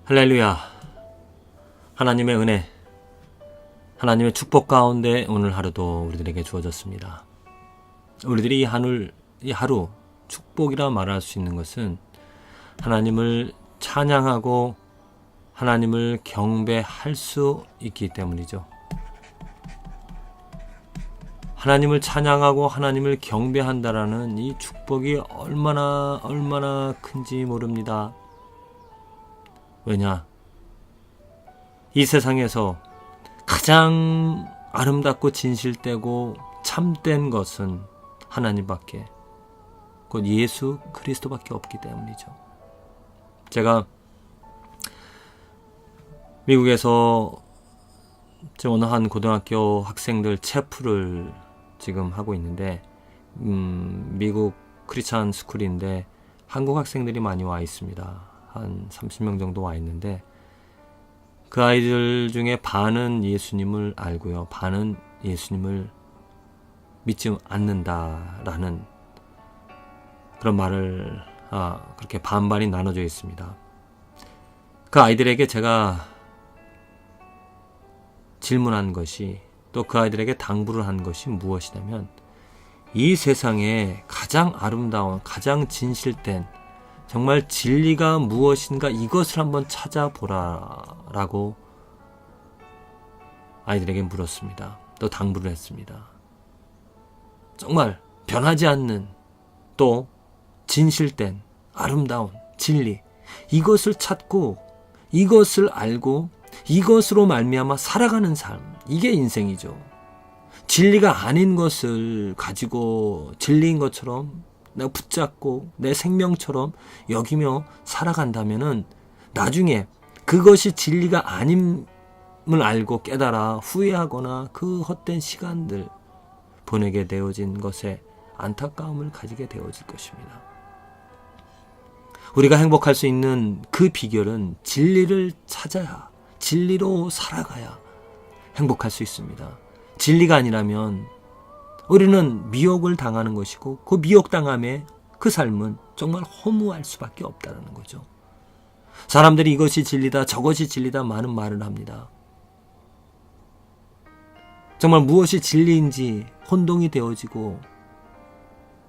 할렐루야. 하나님의 은혜, 하나님의 축복 가운데 오늘 하루도 우리들에게 주어졌습니다. 우리들이 이 하루 축복이라 말할 수 있는 것은 하나님을 찬양하고 하나님을 경배할 수 있기 때문이죠. 하나님을 찬양하고 하나님을 경배한다라는 이 축복이 얼마나 큰지 모릅니다. 왜냐? 이 세상에서 가장 아름답고 진실되고 참된 것은 하나님밖에, 곧 예수 그리스도밖에 없기 때문이죠. 제가 미국에서 어느 한 고등학교 학생들 체프를 지금 하고 있는데, 미국 크리스찬 스쿨인데 한국 학생들이 많이 와 있습니다. 한 30명 정도 와 있는데, 그 아이들 중에 반은 예수님을 알고요, 반은 예수님을 믿지 않는다라는 그런 말을 그렇게 반반이 나눠져 있습니다. 그 아이들에게 제가 질문한 것이, 또 그 아이들에게 당부를 한 것이 무엇이냐면, 이 세상에 가장 아름다운, 가장 진실된 정말 진리가 무엇인가 이것을 한번 찾아보라라고 아이들에게 물었습니다. 또 당부를 했습니다. 정말 변하지 않는, 또 진실된 아름다운 진리, 이것을 찾고 이것을 알고 이것으로 말미암아 살아가는 삶, 이게 인생이죠. 진리가 아닌 것을 가지고 진리인 것처럼 내가 붙잡고 내 생명처럼 여기며 살아간다면은 나중에 그것이 진리가 아님을 알고 깨달아 후회하거나 그 헛된 시간들 보내게 되어진 것에 안타까움을 가지게 되어질 것입니다. 우리가 행복할 수 있는 그 비결은 진리를 찾아야, 진리로 살아가야 행복할 수 있습니다. 진리가 아니라면 우리는 미혹을 당하는 것이고, 그 미혹당함에 그 삶은 정말 허무할 수밖에 없다는 거죠. 사람들이 이것이 진리다, 저것이 진리다 많은 말을 합니다. 정말 무엇이 진리인지 혼동이 되어지고,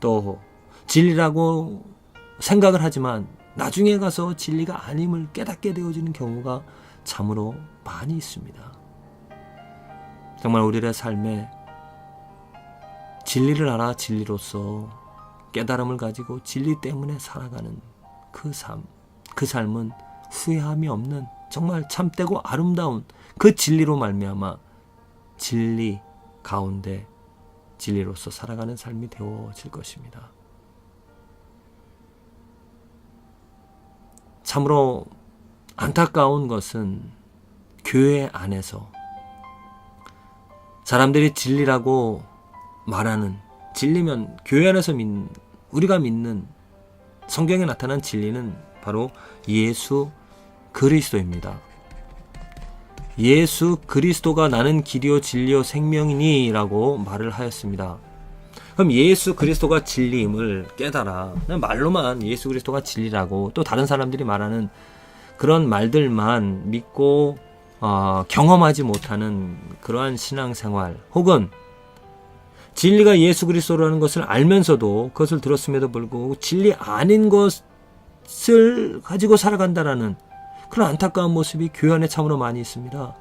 또 진리라고 생각을 하지만 나중에 가서 진리가 아님을 깨닫게 되어지는 경우가 참으로 많이 있습니다. 정말 우리의 삶에 진리를 알아 진리로서 깨달음을 가지고 진리 때문에 살아가는 그 삶은 후회함이 없는 정말 참되고 아름다운 그 진리로 말미암아 진리 가운데 진리로서 살아가는 삶이 되어질 것입니다. 참으로 안타까운 것은 교회 안에서 사람들이 진리라고 말하는, 진리면 교회 안에서 우리가 믿는 성경에 나타난 진리는 바로 예수 그리스도입니다. 예수 그리스도가 나는 길이요 진리요 생명이니 라고 말을 하였습니다. 그럼 예수 그리스도가 진리임을 깨달아, 말로만 예수 그리스도가 진리라고 또 다른 사람들이 말하는 그런 말들만 믿고 경험하지 못하는 그러한 신앙생활, 혹은 진리가 예수 그리스도라는 것을 알면서도 그것을 들었음에도 불구하고 진리 아닌 것을 가지고 살아간다라는 그런 안타까운 모습이 교회 안에 참으로 많이 있습니다.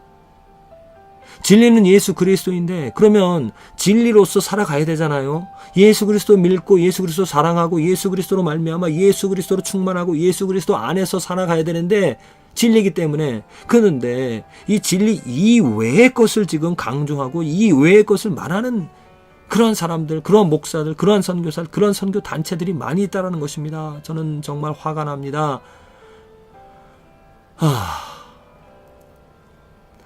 진리는 예수 그리스도인데, 그러면 진리로서 살아가야 되잖아요. 예수 그리스도 믿고 예수 그리스도 사랑하고 예수 그리스도로 말미암아 예수 그리스도로 충만하고 예수 그리스도 안에서 살아가야 되는데, 진리이기 때문에. 그런데 이 진리 이외의 것을 지금 강조하고 이외의 것을 말하는 그런 사람들, 그런 목사들, 그런 선교사들, 그런 선교 단체들이 많이 있다는 것입니다. 저는 정말 화가 납니다.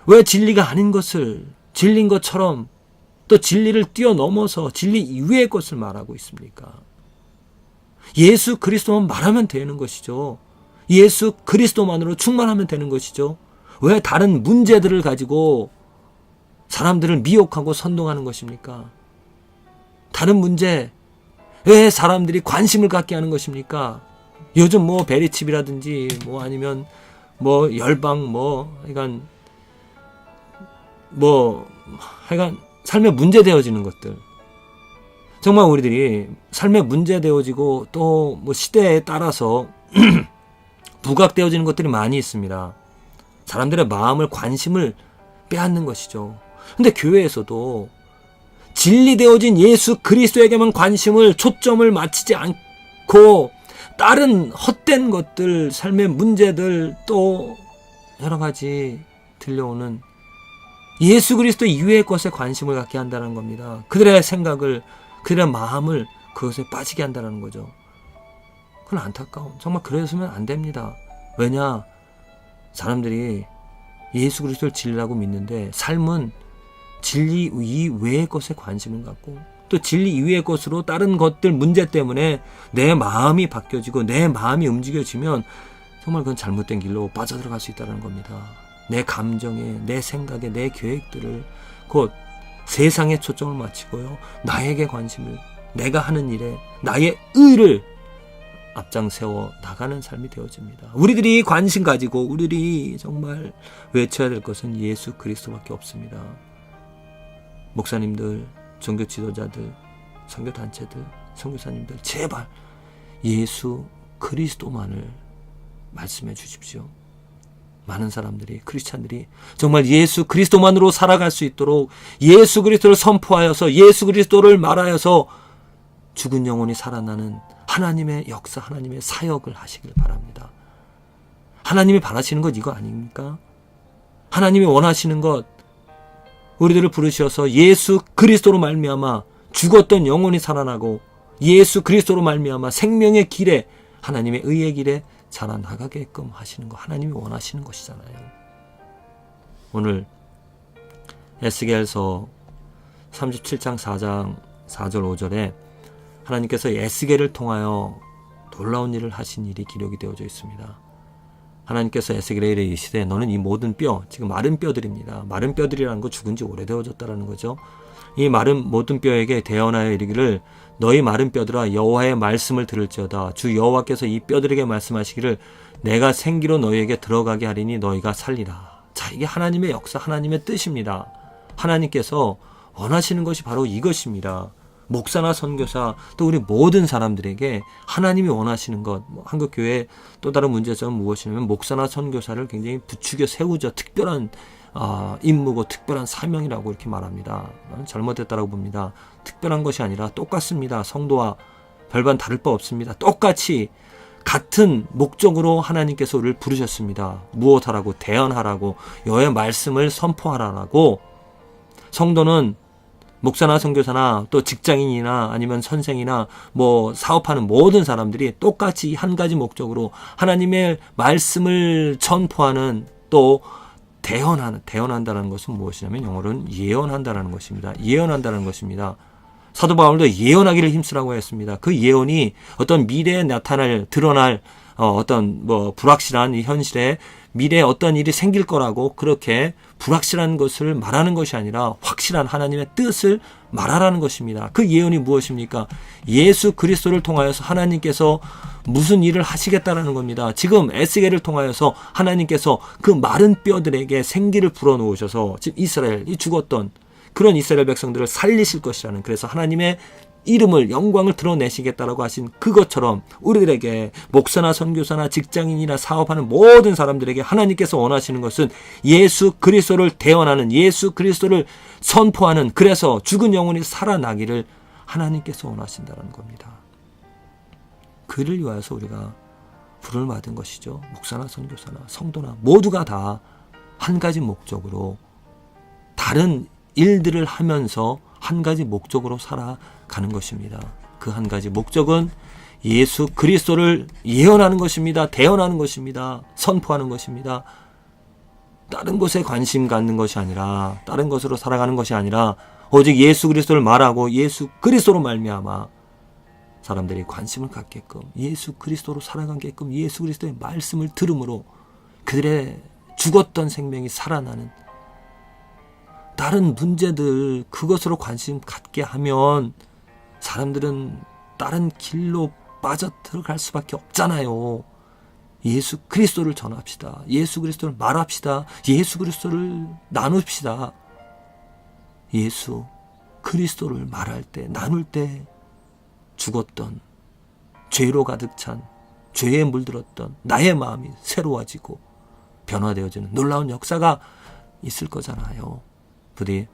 왜 진리가 아닌 것을 진리인 것처럼, 또 진리를 뛰어넘어서 진리 이외의 것을 말하고 있습니까? 예수 그리스도만 말하면 되는 것이죠. 예수 그리스도만으로 충만하면 되는 것이죠. 왜 다른 문제들을 가지고 사람들을 미혹하고 선동하는 것입니까? 다른 문제, 왜 사람들이 관심을 갖게 하는 것입니까? 요즘 베리칩이라든지 아니면 뭐 열방 하여간 삶에 문제되어지는 것들, 정말 우리들이 삶에 문제되어지고 또 뭐 시대에 따라서 부각되어지는 것들이 많이 있습니다. 사람들의 마음을, 관심을 빼앗는 것이죠. 근데 교회에서도 진리되어진 예수 그리스도에게만 관심을, 초점을 맞추지 않고 다른 헛된 것들, 삶의 문제들, 또 여러 가지 들려오는 예수 그리스도 이외의 것에 관심을 갖게 한다는 겁니다. 그들의 생각을, 그들의 마음을 그것에 빠지게 한다는 거죠. 그건 안타까운, 정말 그랬으면 안 됩니다. 왜냐? 사람들이 예수 그리스도를 진리라고 믿는데 삶은 진리 이외의 것에 관심을 갖고 또 진리 이외의 것으로 다른 것들 문제 때문에 내 마음이 바뀌어지고 내 마음이 움직여지면 정말 그건 잘못된 길로 빠져들어갈 수 있다는 겁니다. 내 감정에, 내 생각에, 내 계획들을 곧 세상에 초점을 맞추고요, 나에게 관심을, 내가 하는 일에 나의 의를 앞장세워 나가는 삶이 되어집니다. 우리들이 관심 가지고 우리들이 정말 외쳐야 될 것은 예수 그리스도밖에 없습니다. 목사님들, 종교 지도자들, 선교단체들, 선교사님들, 제발 예수 그리스도만을 말씀해 주십시오. 많은 사람들이, 크리스찬들이 정말 예수 그리스도만으로 살아갈 수 있도록 예수 그리스도를 선포하여서 예수 그리스도를 말하여서 죽은 영혼이 살아나는 하나님의 역사, 하나님의 사역을 하시길 바랍니다. 하나님이 바라시는 것 이거 아닙니까? 하나님이 원하시는 것, 우리들을 부르셔서 예수 그리스도로 말미암아 죽었던 영혼이 살아나고 예수 그리스도로 말미암아 생명의 길에, 하나님의 의의 길에 자라나가게끔 하시는 것, 하나님이 원하시는 것이잖아요. 오늘 에스겔서 37장 4장 4절 5절에 하나님께서 에스겔을 통하여 놀라운 일을 하신 일이 기록이 되어져 있습니다. 하나님께서 에스겔에게 이르시되 너는 이 모든 뼈, 지금 마른 뼈들입니다. 마른 뼈들이라는 거 죽은 지 오래되어졌다라는 거죠. 이 마른 모든 뼈에게 대언하여 이르기를 너희 마른 뼈들아 여호와의 말씀을 들을지어다. 주 여호와께서 이 뼈들에게 말씀하시기를 내가 생기로 너희에게 들어가게 하리니 너희가 살리라. 자, 이게 하나님의 역사, 하나님의 뜻입니다. 하나님께서 원하시는 것이 바로 이것입니다. 목사나 선교사 또 우리 모든 사람들에게 하나님이 원하시는 것, 한국교회의 또 다른 문제점은 무엇이냐면 목사나 선교사를 굉장히 부추겨 세우죠. 특별한 임무고 특별한 사명이라고 이렇게 말합니다. 잘못됐다라고 봅니다. 특별한 것이 아니라 똑같습니다. 성도와 별반 다를 바 없습니다. 똑같이 같은 목적으로 하나님께서 우리를 부르셨습니다. 무엇하라고? 대언하라고, 여호와의 말씀을 선포하라고. 성도는 목사나 선교사나 또 직장인이나 아니면 선생이나 뭐 사업하는 모든 사람들이 똑같이 한 가지 목적으로 하나님의 말씀을 전포하는, 또 대언한다는 것은 무엇이냐면 영어로는 예언한다는 것입니다. 예언한다는 것입니다. 사도 바울도 예언하기를 힘쓰라고 했습니다. 그 예언이 어떤 미래에 나타날, 드러날 어떤 불확실한 이 현실에 미래에 어떤 일이 생길 거라고 그렇게 불확실한 것을 말하는 것이 아니라 확실한 하나님의 뜻을 말하라는 것입니다. 그 예언이 무엇입니까? 예수 그리스도를 통하여서 하나님께서 무슨 일을 하시겠다라는 겁니다. 지금 에스겔을 통하여서 하나님께서 그 마른 뼈들에게 생기를 불어넣으셔서 지금 이스라엘이 죽었던 그런 이스라엘 백성들을 살리실 것이라는, 그래서 하나님의 이름을, 영광을 드러내시겠다라고 하신 그것처럼 우리들에게 목사나 선교사나 직장인이나 사업하는 모든 사람들에게 하나님께서 원하시는 것은 예수 그리스도를 대언하는, 예수 그리스도를 선포하는, 그래서 죽은 영혼이 살아나기를 하나님께서 원하신다는 겁니다. 그를 위하여서 우리가 부름을 받은 것이죠. 목사나 선교사나 성도나 모두가 다 한 가지 목적으로, 다른 일들을 하면서 한 가지 목적으로 살아가는 것입니다. 그 한 가지 목적은 예수 그리스도를 예언하는 것입니다. 대언하는 것입니다. 선포하는 것입니다. 다른 것에 관심 갖는 것이 아니라, 다른 것으로 살아가는 것이 아니라 오직 예수 그리스도를 말하고 예수 그리스도로 말미암아 사람들이 관심을 갖게끔, 예수 그리스도로 살아가게끔 예수 그리스도의 말씀을 들음으로 그들의 죽었던 생명이 살아나는, 다른 문제들 그것으로 관심 갖게 하면 사람들은 다른 길로 빠져 들어갈 수밖에 없잖아요. 예수 그리스도를 전합시다. 예수 그리스도를 말합시다. 예수 그리스도를 나눕시다. 예수 그리스도를 말할 때, 나눌 때 죽었던, 죄로 가득 찬, 죄에 물들었던 나의 마음이 새로워지고 변화되어지는 놀라운 역사가 있을 거잖아요. 부디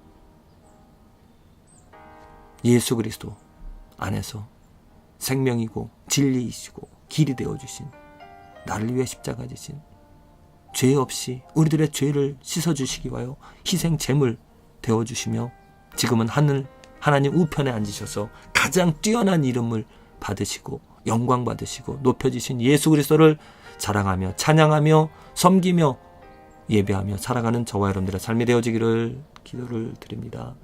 예수 그리스도 안에서 생명이고 진리이시고 길이 되어주신, 나를 위해 십자가 지신, 죄 없이 우리들의 죄를 씻어주시기 위하여 희생 제물 되어주시며 지금은 하나님 우편에 앉으셔서 가장 뛰어난 이름을 받으시고 영광 받으시고 높여지신 예수 그리스도를 자랑하며 찬양하며 섬기며 예배하며 살아가는 저와 여러분들의 삶이 되어지기를 기도를 드립니다.